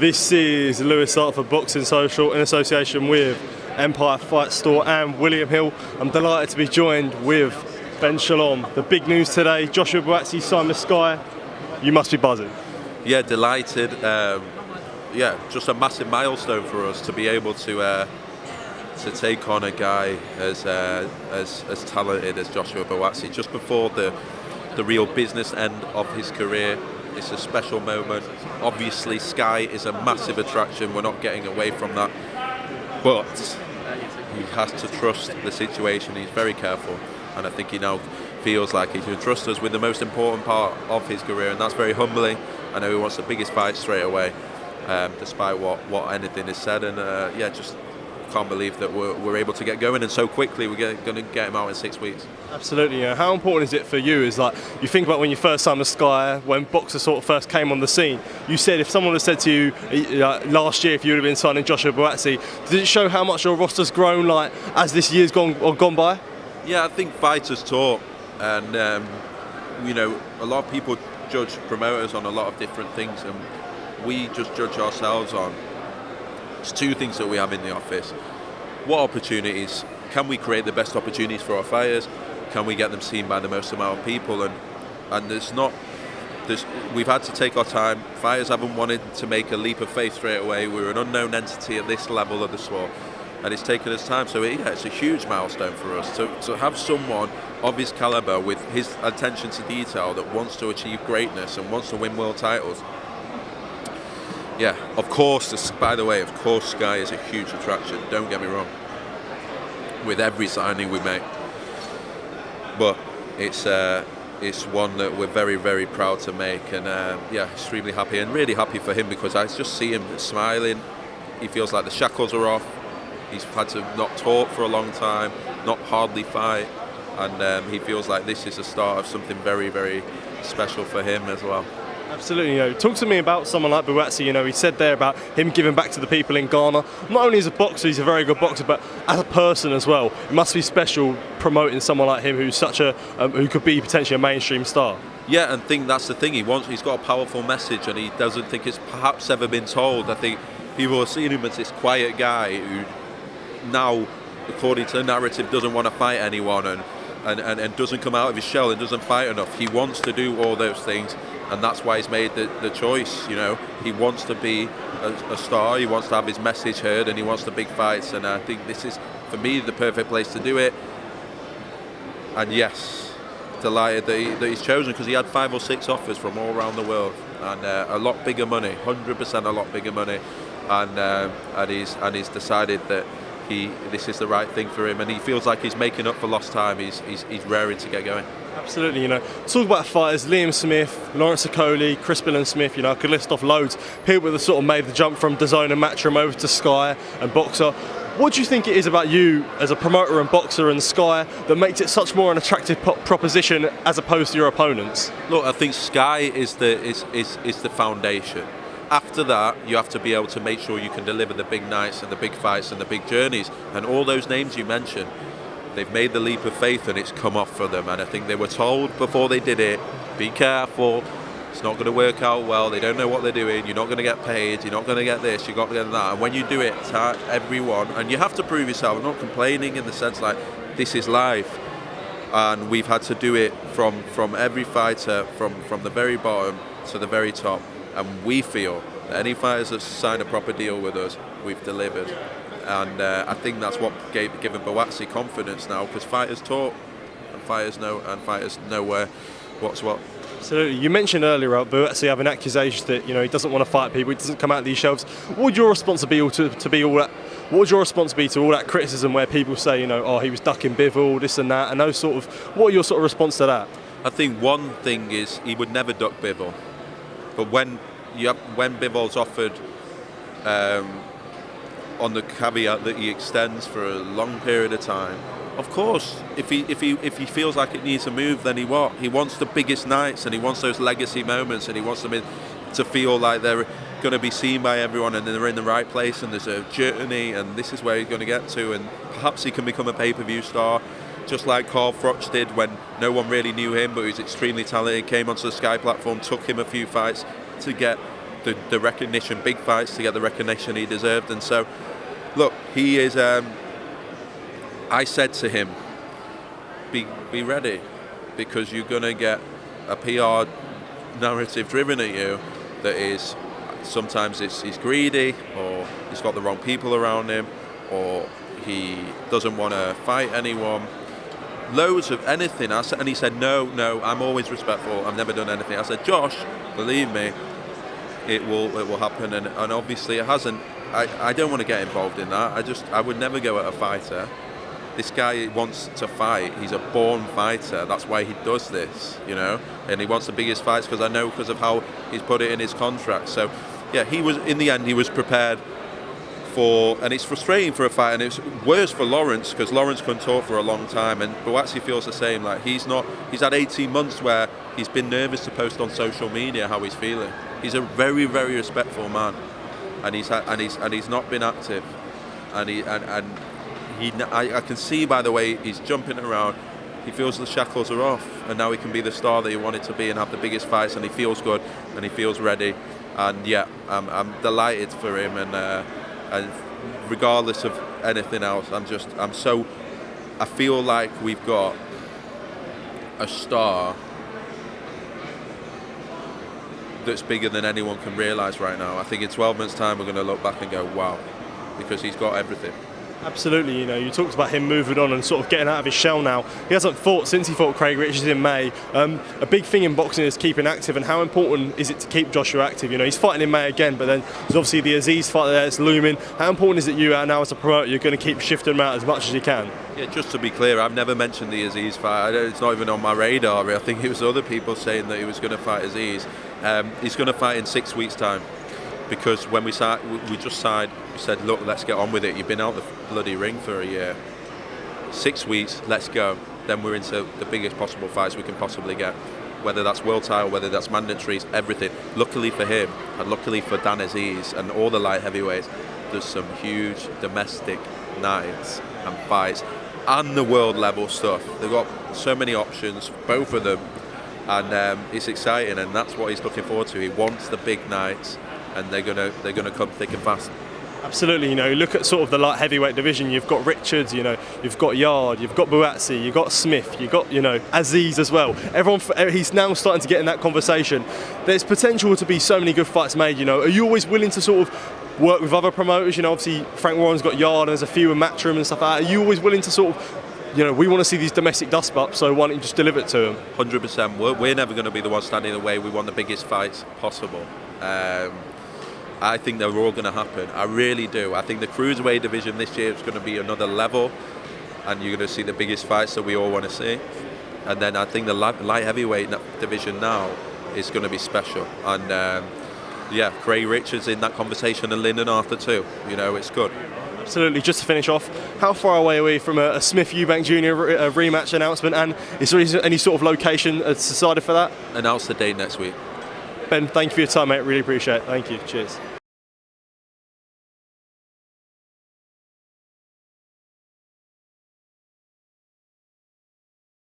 This is Louis Hart for Boxing Social in association with Empire Fight Store and William Hill. I'm delighted to be joined with Ben Shalom. The big news today, Joshua Buatsi signed with Sky. You must be buzzing. Yeah, delighted. Just a massive milestone for us to be able to take on a guy as talented as Joshua Buatsi just before the real business end of his career. It's a special moment. Obviously, Sky is a massive attraction. We're not getting away from that. But he has to trust the situation. He's very careful. And I think he now feels like he can trust us with the most important part of his career. And that's very humbling. I know he wants the biggest fight straight away, despite what anything is said. And just can't believe that we're able to get going and so quickly. We're going to get him out in 6 weeks. Absolutely. Yeah. How important is it for you? Is like you think about when you first signed with Sky, when boxers sort of first came on the scene. You said if someone had said to you last year if you would have been signing Joshua Buatsi, does it show how much your roster's grown like as this year's gone by? Yeah, I think fighters talk, and a lot of people judge promoters on a lot of different things, and we just judge ourselves on. There's two things that we have in the office. What opportunities? Can we create the best opportunities for our fighters? Can we get them seen by the most amount of people? And we've had to take our time. Fighters haven't wanted to make a leap of faith straight away. We're an unknown entity at this level of the sport, and it's taken us time. So it's a huge milestone for us to have someone of his caliber with his attention to detail that wants to achieve greatness and wants to win world titles. Yeah, of course, Sky is a huge attraction, don't get me wrong, with every signing we make. But it's one that we're very, very proud to make, and extremely happy, and really happy for him because I just see him smiling. He feels like the shackles are off. He's had to not talk for a long time, not hardly fight, and he feels like this is the start of something very, very special for him as well. Absolutely. Talk to me about someone like Buatsi. He said there about him giving back to the people in Ghana. Not only as a boxer, he's a very good boxer, but as a person as well. It must be special promoting someone like him who's such a who could be potentially a mainstream star. Yeah, and think that's the thing. He's got a powerful message, and he doesn't think it's perhaps ever been told. I think people are seeing him as this quiet guy who now, according to the narrative, doesn't want to fight anyone and doesn't come out of his shell and doesn't fight enough. He wants to do all those things, and that's why he's made the choice. He wants to be a star, he wants to have his message heard, and he wants the big fights, and I think this is, for me, the perfect place to do it. And yes, delighted that he's chosen, because he had 5 or 6 offers from all around the world, and a lot bigger money, 100% a lot bigger money, and he's decided that this is the right thing for him, and he feels like he's making up for lost time. He's raring to get going. Absolutely. Talk about fighters: Liam Smith, Lawrence Okoli, Chris Smith. I could list off loads. People that sort of made the jump from DAZN and Matchroom over to Sky and Boxer. What do you think it is about you as a promoter and boxer and Sky that makes it such more an attractive proposition as opposed to your opponents? Look, I think Sky is the foundation. After that, you have to be able to make sure you can deliver the big nights and the big fights and the big journeys. And all those names you mentioned, they've made the leap of faith and it's come off for them. And I think they were told before they did it, be careful, it's not going to work out well, they don't know what they're doing, you're not going to get paid, you're not going to get this, you're not going to get that. And when you do it to everyone, and you have to prove yourself, I'm not complaining in the sense like this is life. And we've had to do it from every fighter, from the very bottom to the very top. And we feel that any fighters that sign a proper deal with us, we've delivered. And I think that's what given Buatsi confidence now, because fighters talk, and fighters know what's what. Absolutely. You mentioned earlier about Buatsi having accusations that he doesn't want to fight people, he doesn't come out of these shelves. What would your response be to be all that? What would your response be to all that criticism where people say, he was ducking Bivol, this and that, and those sort of? What are your sort of response to that? I think one thing is he would never duck Bivol. But when Bivol's offered, on the caveat that he extends for a long period of time, of course, if he feels like it needs a move, then he wants the biggest nights, and he wants those legacy moments, and he wants them to feel like they're going to be seen by everyone, and they're in the right place, and there's a journey, and this is where he's going to get to, and perhaps he can become a pay-per-view star. Just like Carl Froch did when no one really knew him, but he was extremely talented, came onto the Sky platform, took him a few fights to get the recognition, big fights to get the recognition he deserved. And so, look, he is. I said to him, be ready, because you're going to get a PR narrative driven at you that is sometimes he's greedy, or he's got the wrong people around him, or he doesn't want to fight anyone. Loads of anything. And he said, no, I'm always respectful. I've never done anything. I said, Josh, believe me, it will happen. And obviously it hasn't. I don't want to get involved in that. I would never go at a fighter. This guy wants to fight. He's a born fighter. That's why he does this, And he wants the biggest fights because of how he's put it in his contract. So, yeah, in the end, he was prepared for, and it's frustrating for a fight, and it's worse for Lawrence because Lawrence couldn't talk for a long time, and Buatsi feels the same. Like he's had 18 months where he's been nervous to post on social media how he's feeling. He's a very, very respectful man, and he's not been active, I can see by the way he's jumping around, he feels the shackles are off, and now he can be the star that he wanted to be and have the biggest fights, and he feels good and he feels ready. And yeah, I'm delighted for him, and regardless of anything else, I feel like we've got a star that's bigger than anyone can realise right now. I think in 12 months' time we're going to look back and go, wow, because he's got everything. Absolutely, you talked about him moving on and sort of getting out of his shell now. He hasn't fought since he fought Craig Richards in May. A big thing in boxing is keeping active, and how important is it to keep Joshua active? He's fighting in May again, but then there's obviously the Aziz fight there that's looming. How important is it you now as a promoter, you're going to keep shifting him out as much as you can? Yeah, just to be clear, I've never mentioned the Aziz fight. It's not even on my radar. I think it was other people saying that he was going to fight Aziz. He's going to fight in 6 weeks' time. Because when we just signed, we said, look, let's get on with it. You've been out the bloody ring for a year. 6 weeks, let's go. Then we're into the biggest possible fights we can possibly get. Whether that's world title, whether that's mandatories, everything. Luckily for him, and luckily for Dan Aziz and all the light heavyweights, there's some huge domestic nights and fights and the world level stuff. They've got so many options, both of them. And it's exciting, and that's what he's looking forward to. He wants the big nights, and they're gonna come thick and fast. Absolutely, you look at sort of the light heavyweight division. You've got Richards, you've got Yard, you've got Buatsi, you've got Smith, you've got Aziz as well. He's now starting to get in that conversation. There's potential to be so many good fights made. Are you always willing to sort of work with other promoters? Obviously Frank Warren's got Yard, and there's a few in Matchroom and stuff like that. Are you always willing to sort of, we want to see these domestic dust ups, so why don't you just deliver it to them? 100%. We're never going to be the ones standing in the way. We want the biggest fights possible. I think they're all going to happen. I really do. I think the cruiserweight division this year is going to be another level, and you're going to see the biggest fights that we all want to see. And then I think the light heavyweight division now is going to be special. And Craig Richards in that conversation, and Lyndon Arthur too. It's good. Absolutely. Just to finish off, how far away are we from a Smith Eubank Jr. rematch announcement, and is there any sort of location decided for that? Announce the date next week. Ben, thank you for your time, mate. Really appreciate it. Thank you. Cheers.